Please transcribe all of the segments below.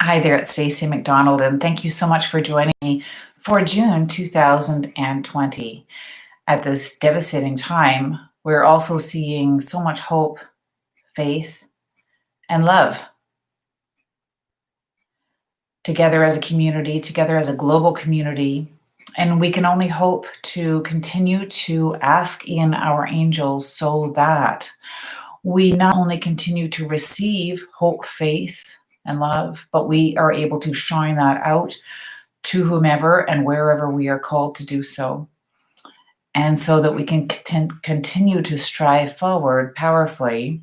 Hi there, it's Stacey McDonald, and thank you so much for joining me for June 2020. At this devastating time, we're also seeing so much hope, faith, and love together as a community, together as a global community. And we can only hope to continue to ask in our angels so that we not only continue to receive hope, faith, and love, but we are able to shine that out to whomever and wherever we are called to do so. And so that we can continue to strive forward powerfully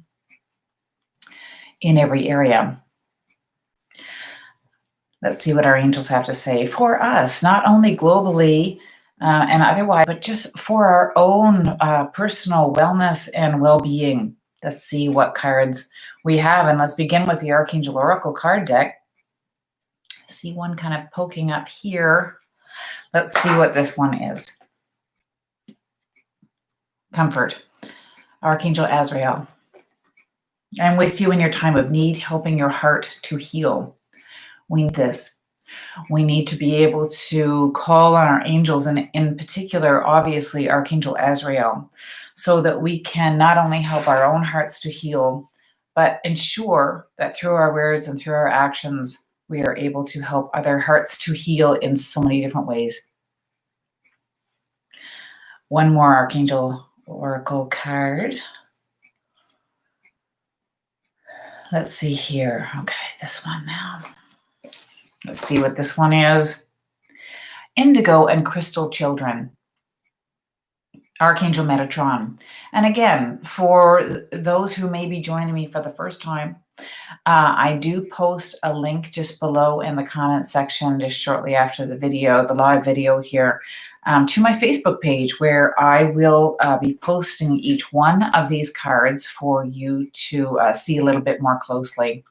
in every area. Let's see what our angels have to say for us, not only globally and otherwise, but just for our own personal wellness and well-being. Let's see what cards we have. And let's begin with the Archangel Oracle card deck. I see one kind of poking up here. Let's see what this one is. Comfort. Archangel Azrael. I'm with you in your time of need, helping your heart to heal. We need this. We need to be able to call on our angels, and in particular, obviously, Archangel Azrael, so that we can not only help our own hearts to heal, but ensure that through our words and through our actions, we are able to help other hearts to heal in so many different ways. One more Archangel Oracle card. Let's see here. Okay, this one now. Let's see what this one is. Indigo and Crystal Children. Archangel Metatron. And again, for those who may be joining me for the first time, I do post a link just below in the comment section, just shortly after the video, the live video here, to my Facebook page, where I will be posting each one of these cards for you to see a little bit more closely.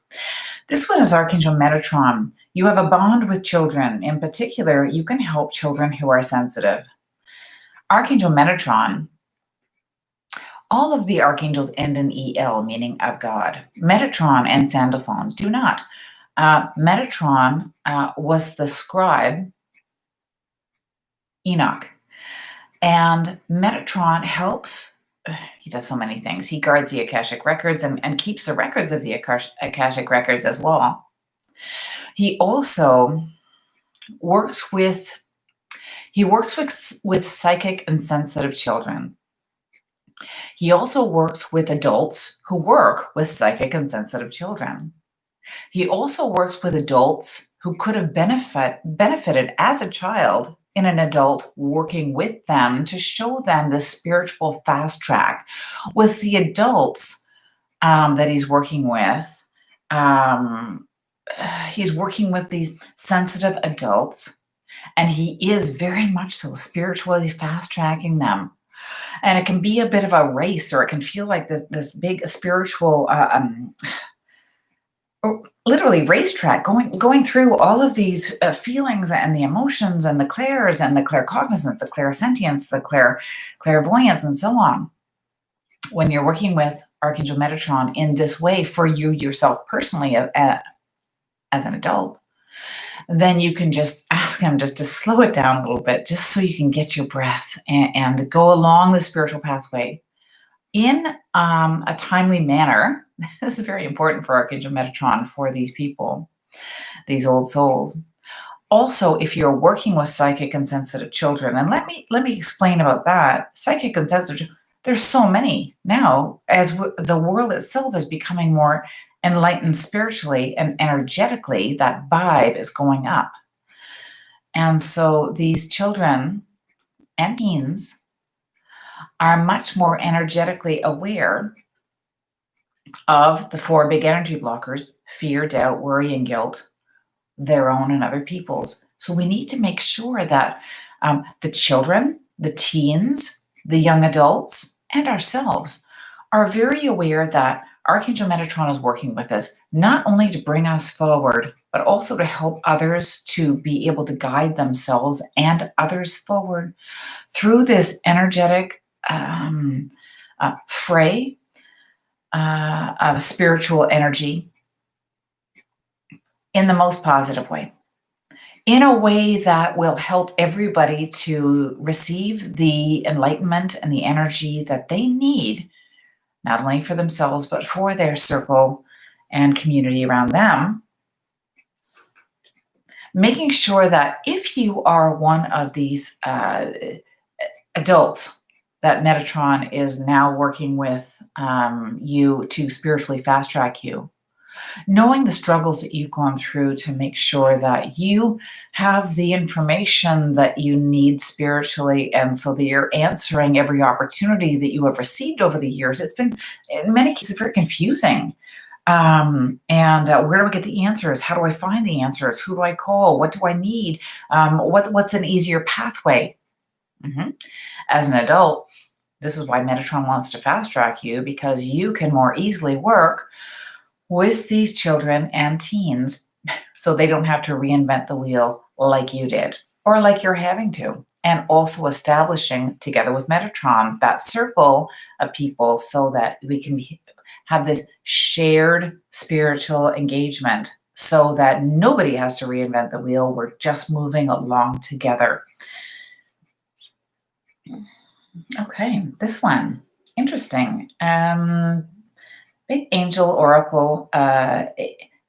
This one is Archangel Metatron. You have a bond with children. In particular, you can help children who are sensitive. Archangel Metatron, all of the archangels end in EL, meaning of God. Metatron and Sandalphon do not. Metatron was the scribe, Enoch. And Metatron helps, he does so many things. He guards the Akashic records and keeps the records of the Akashic records as well. He also works with psychic and sensitive children. He also works with adults who work with psychic and sensitive children. He also works with adults who could have benefited as a child in an adult working with them to show them the spiritual fast track. With the adults that he's working with, he's working with these sensitive adults, and he is very much so spiritually fast tracking them. And it can be a bit of a race, or it can feel like this big spiritual, literally racetrack, going through all of these feelings and the emotions and the clairs and the claircognizance, the clairsentience, the clairvoyance, and so on. When you're working with Archangel Metatron in this way for you yourself personally as an adult, then you can just ask him just to slow it down a little bit, just so you can get your breath and go along the spiritual pathway in a timely manner. This is very important for Archangel Metatron, for these people, these old souls. Also, if you're working with psychic and sensitive children, and let me explain about that. Psychic and sensitive, there's so many now, as the world itself is becoming more enlightened spiritually and energetically. That vibe is going up. And so these children and teens are much more energetically aware of the four big energy blockers: fear, doubt, worry, and guilt, their own and other people's. So we need to make sure that the children, the teens, the young adults, and ourselves are very aware that Archangel Metatron is working with us, not only to bring us forward, but also to help others to be able to guide themselves and others forward through this energetic fray of spiritual energy in the most positive way, in a way that will help everybody to receive the enlightenment and the energy that they need, not only for themselves, but for their circle and community around them. Making sure that if you are one of these adults that Metatron is now working with you to spiritually fast track you, knowing the struggles that you've gone through to make sure that you have the information that you need spiritually, and so that you're answering every opportunity that you have received over the years. It's been, in many cases, very confusing. Where do I get the answers? How do I find the answers? Who do I call? What do I need? What's an easier pathway? As an adult, this is why Metatron wants to fast track you, because you can more easily work with these children and teens so they don't have to reinvent the wheel like you did or like you're having to. And also establishing together with Metatron that circle of people so that we can have this shared spiritual engagement so that nobody has to reinvent the wheel. We're just moving along together. Okay, this one, interesting. Big Angel Oracle,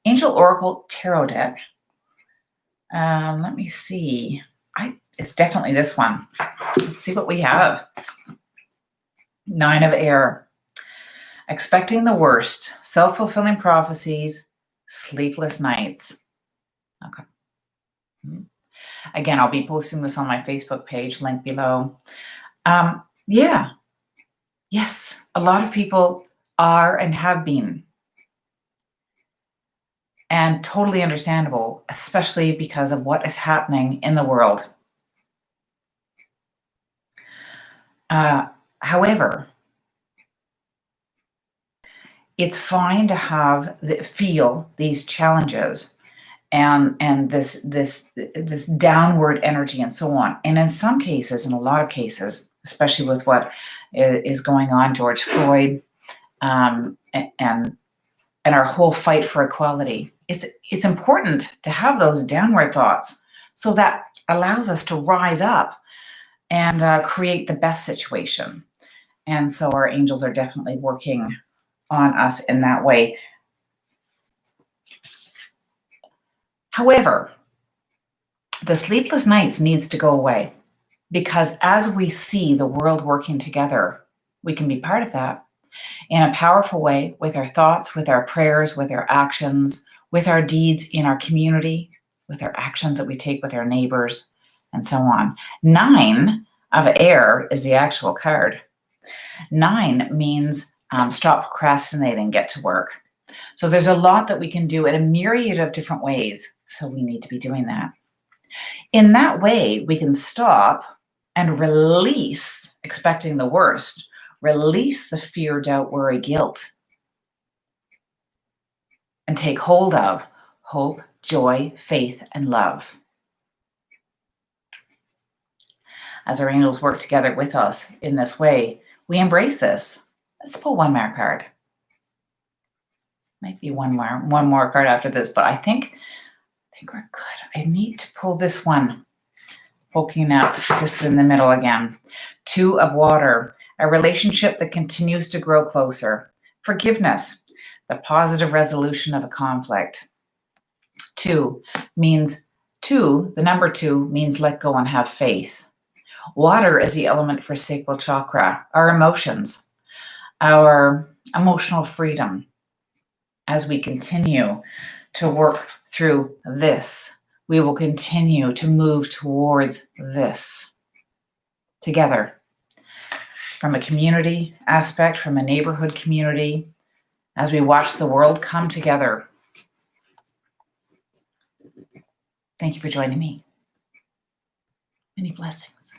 Angel Oracle Tarot deck. Let me see. It's definitely this one. Let's see what we have. 9 of Air. Expecting the worst. Self-fulfilling prophecies. Sleepless nights. Okay. Again, I'll be posting this on my Facebook page, link below. Yeah. Yes, a lot of people are and have been. And totally understandable, especially because of what is happening in the world. However, it's fine to feel these challenges and this downward energy and so on. And in some cases, in a lot of cases, especially with what is going on, George Floyd, and our whole fight for equality, it's important to have those downward thoughts, so that allows us to rise up and create the best situation. And so our angels are definitely working on us in that way. However, the sleepless nights needs to go away, because as we see the world working together, we can be part of that in a powerful way, with our thoughts, with our prayers, with our actions, with our deeds in our community, with our actions that we take with our neighbors, and so on. 9 of Air is the actual card. 9 means stop procrastinating, get to work. So there's a lot that we can do in a myriad of different ways. So we need to be doing that. In that way, we can stop and release expecting the worst, release the fear, doubt, worry, guilt, and take hold of hope, joy, faith, and love. As our angels work together with us in this way, we embrace this. Let's pull one more card. Might be one more card after this, but I think we're good. I need to pull this one, poking up just in the middle again. 2 of Water, a relationship that continues to grow closer. Forgiveness, the positive resolution of a conflict. 2 means the number 2 means let go and have faith. Water is the element for sacral chakra, our emotions, our emotional freedom. As we continue to work through this, we will continue to move towards this together, from a community aspect, from a neighborhood community, as we watch the world come together. Thank you for joining me. Many blessings.